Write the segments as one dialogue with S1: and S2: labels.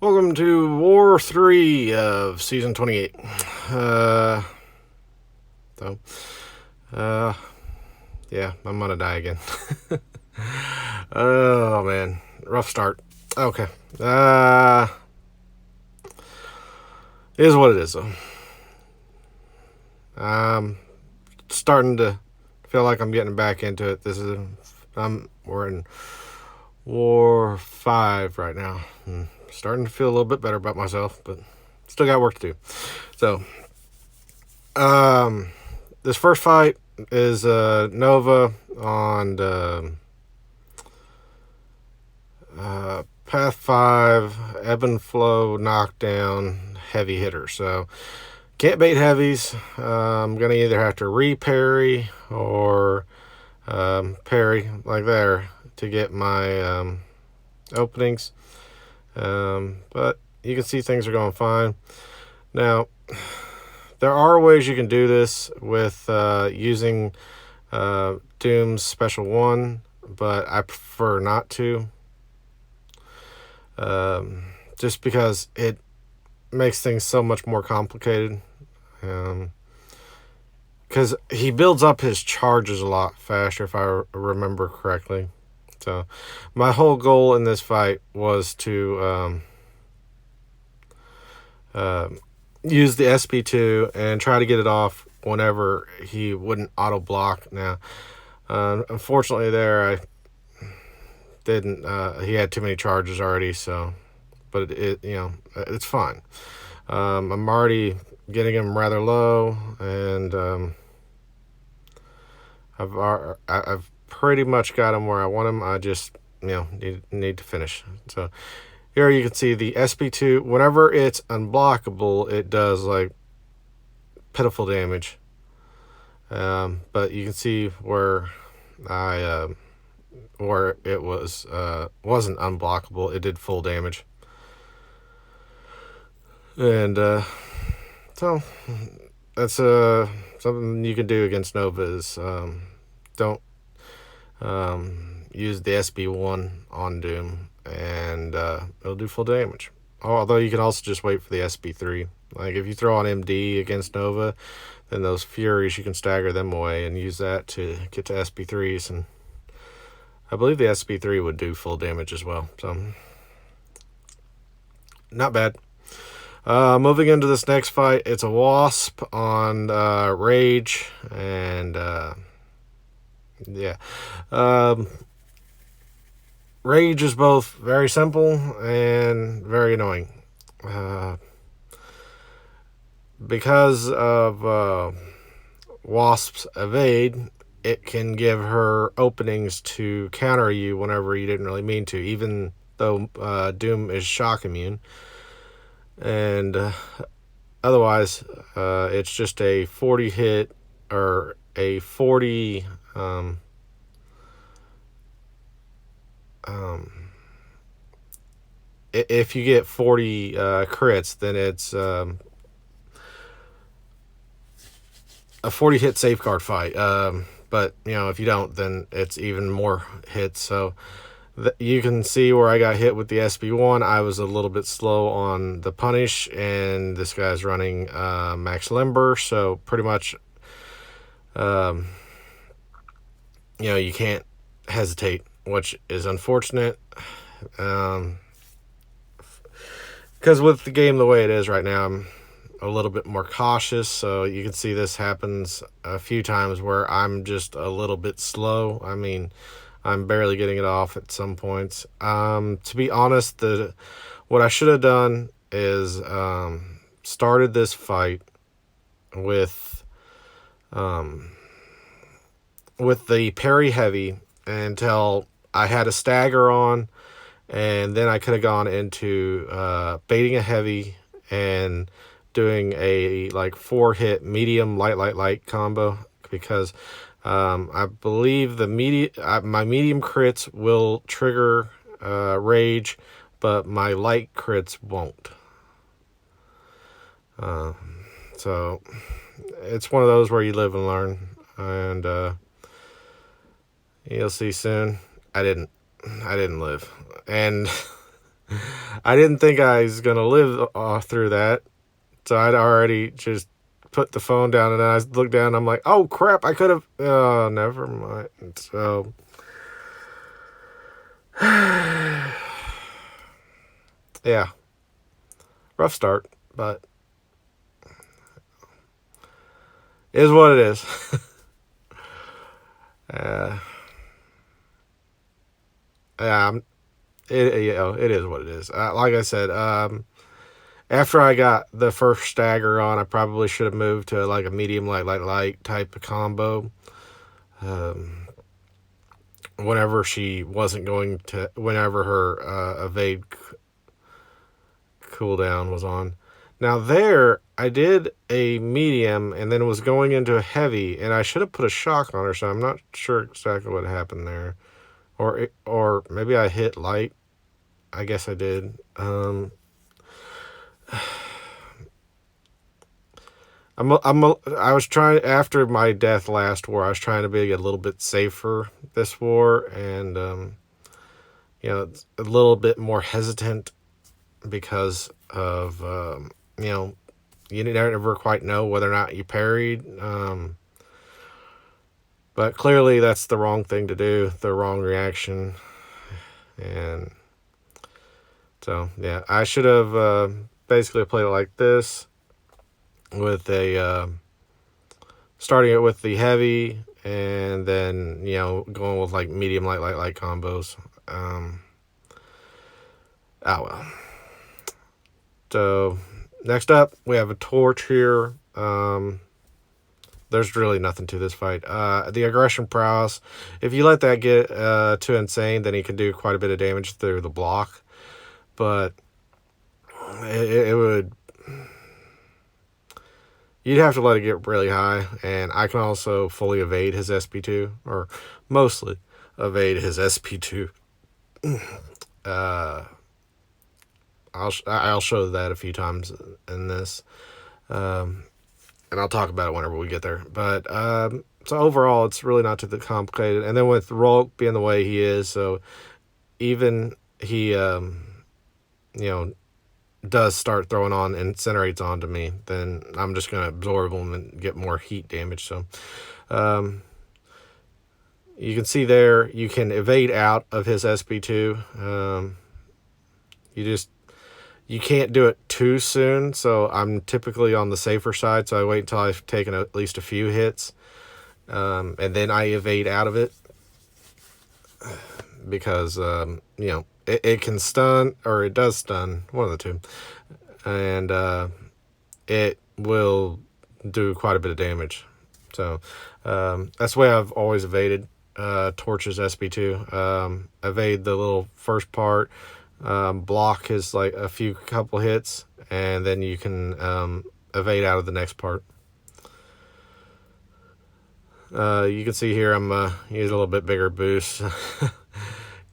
S1: Welcome to War 3 of Season 28. Uh, so, uh, yeah, I'm gonna die again. Oh, man. Rough start. Okay. It is what it is, though. Starting to feel like I'm getting back into it. We're in War 5 right now. Starting to feel a little bit better about myself, but still got work to do. So, this first fight is Nova on the Path 5 Ebb and Flow Knockdown Heavy Hitter. So, can't bait heavies. I'm going to either have to re-parry or parry like there to get my openings. But you can see things are going fine. Now, there are ways you can do this with using Doom's Special 1, but I prefer not to. Just because it makes things so much more complicated. Because he builds up his charges a lot faster, if I remember correctly. So, my whole goal in this fight was to use the SP2 and try to get it off whenever he wouldn't auto block. Now, unfortunately, there I didn't. He had too many charges already, so. But it's fine. I'm already getting him rather low, and I've pretty much got him where I want him. I just need to finish. So here you can see the SP2. Whenever it's unblockable, it does like pitiful damage. But you can see where where it wasn't unblockable, it did full damage. And so that's something you can do against Nova is don't use the SB1 on Doom, and it'll do full damage. Although you can also just wait for the SB3. Like if you throw on MD against Nova, then those Furies, you can stagger them away and use that to get to SB3s. And I believe the SB3 would do full damage as well. So, not bad. Moving into this next fight, it's a Wasp on Rage, and Rage is both very simple and very annoying. Because of Wasp's evade, it can give her openings to counter you whenever you didn't really mean to, even though Doom is shock immune. And otherwise, it's just a 40 hit or a 40 if you get 40 crits, then it's a 40 hit safeguard fight. But if you don't, then it's even more hits. So you can see where I got hit with the SB1. I was a little bit slow on the punish, and this guy's running max limber, so pretty much you can't hesitate, which is unfortunate. Because with the game the way it is right now, I'm a little bit more cautious, so you can see this happens a few times where I'm just a little bit slow. I mean, I'm barely getting it off at some points. To be honest, what I should have done is started this fight with the parry heavy until I had a stagger on, and then I could have gone into baiting a heavy and doing a like 4-hit medium light combo, because I believe my medium crits will trigger Rage, but my light crits won't. So it's one of those where you live and learn, and you'll see soon. I didn't live, and I didn't think I was gonna live through that, so I'd already just put the phone down, and then I looked down. And I'm like, oh crap! I could have. Oh, never mind. So, yeah, rough start, but it is what it is. uh, yeah, it is what it is. Like I said, after I got the first stagger on, I probably should have moved to like a medium light type of combo. Whenever she wasn't going to, whenever her evade cooldown was on. Now there, I did a medium and then was going into a heavy, and I should have put a shock on her, so I'm not sure exactly what happened there. Or maybe I hit light. I guess I did. I was trying, after my death last war, I was trying to be a little bit safer this war, and a little bit more hesitant because of you never quite know whether or not you parried. But clearly that's the wrong thing to do, the wrong reaction, and so yeah, I should have basically played it like this, with a starting it with the heavy, and then going with like medium light combos. Well. So next up, we have a torch here. There's really nothing to this fight. The aggression prowess, if you let that get too insane, then he can do quite a bit of damage through the block. But it would... You'd have to let it get really high, and I can also fully evade his SP2, or mostly evade his SP2. I'll show that a few times in this, and I'll talk about it whenever we get there. But so overall, it's really not too complicated. And then with Warlock being the way he is, so even he does start throwing on incinerates onto me, then I'm just going to absorb them and get more heat damage. So you can see there, you can evade out of his SP2. You can't do it too soon, so I'm typically on the safer side, so I wait until I've taken at least a few hits, and then I evade out of it, because it can stun, or it does stun, one of the two, and it will do quite a bit of damage. So that's the way I've always evaded Torch's SP2. Evade the little first part, block his like a couple hits, and then you can evade out of the next part. You can see here I'm using a little bit bigger boost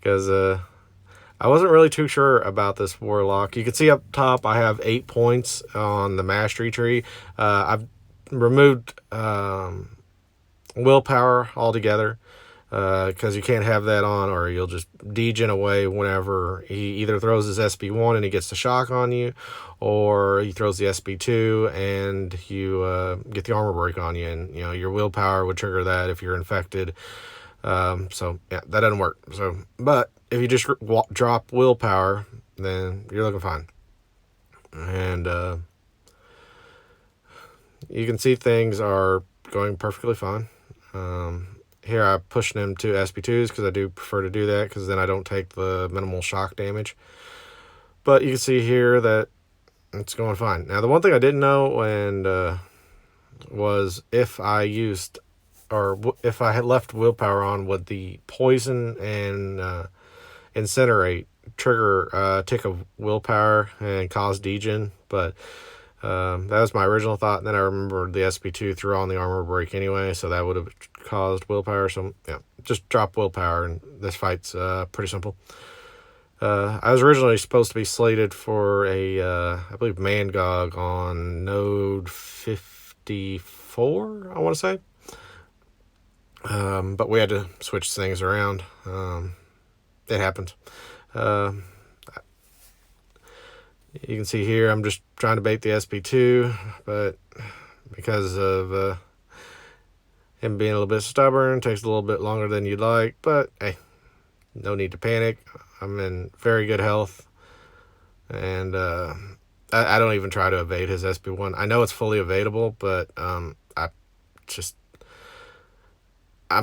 S1: because I wasn't really too sure about this Warlock. You can see up top I have 8 points on the mastery tree. I've removed willpower altogether, because you can't have that on, or you'll just degen away whenever he either throws his SP1 and he gets the shock on you, or he throws the SP2 and you get the armor break on you, and your willpower would trigger that if you're infected. So yeah, that doesn't work. So, but if you just drop willpower, then you're looking fine. And you can see things are going perfectly fine. Here I'm pushing him to SP2s because I do prefer to do that, because then I don't take the minimal shock damage. But you can see here that it's going fine. Now the one thing I didn't know was if I used, or if I had left willpower on, would the poison and incinerate trigger tick of willpower and cause degen. But that was my original thought, and then I remembered the SP2 threw on the armor break anyway, so that would have caused willpower. So yeah, just drop willpower, and this fight's pretty simple. I was originally supposed to be slated for a I believe Mangog on node 54, I want to say, but we had to switch things around. It happens. You can see here I'm just trying to bait the SP2, but because of him being a little bit stubborn, takes a little bit longer than you'd like, but hey, no need to panic. I'm in very good health, and I don't even try to evade his SP1. I know it's fully evadable, but I'm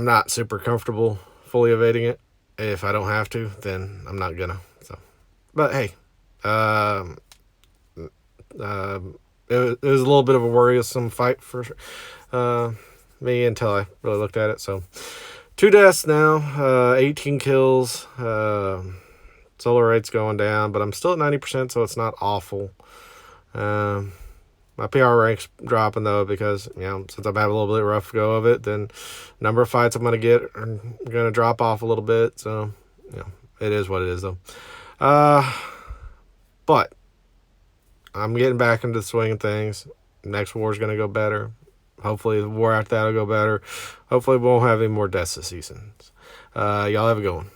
S1: not super comfortable fully evading it. If I don't have to, then I'm not gonna. So, but hey, it was a little bit of a worrisome fight for me until I really looked at it. So 2 deaths now, 18 kills. Solar rate's going down, but I'm still at 90%, so it's not awful. My PR rank's dropping though because, you know, since I'm having a little bit rough go of it, then number of fights I'm going to get are going to drop off a little bit. So, you know, it is what it is though. But I'm getting back into the swing of things. Next war's going to go better. Hopefully the war after that will go better. Hopefully we won't have any more deaths this season. Y'all have a good one.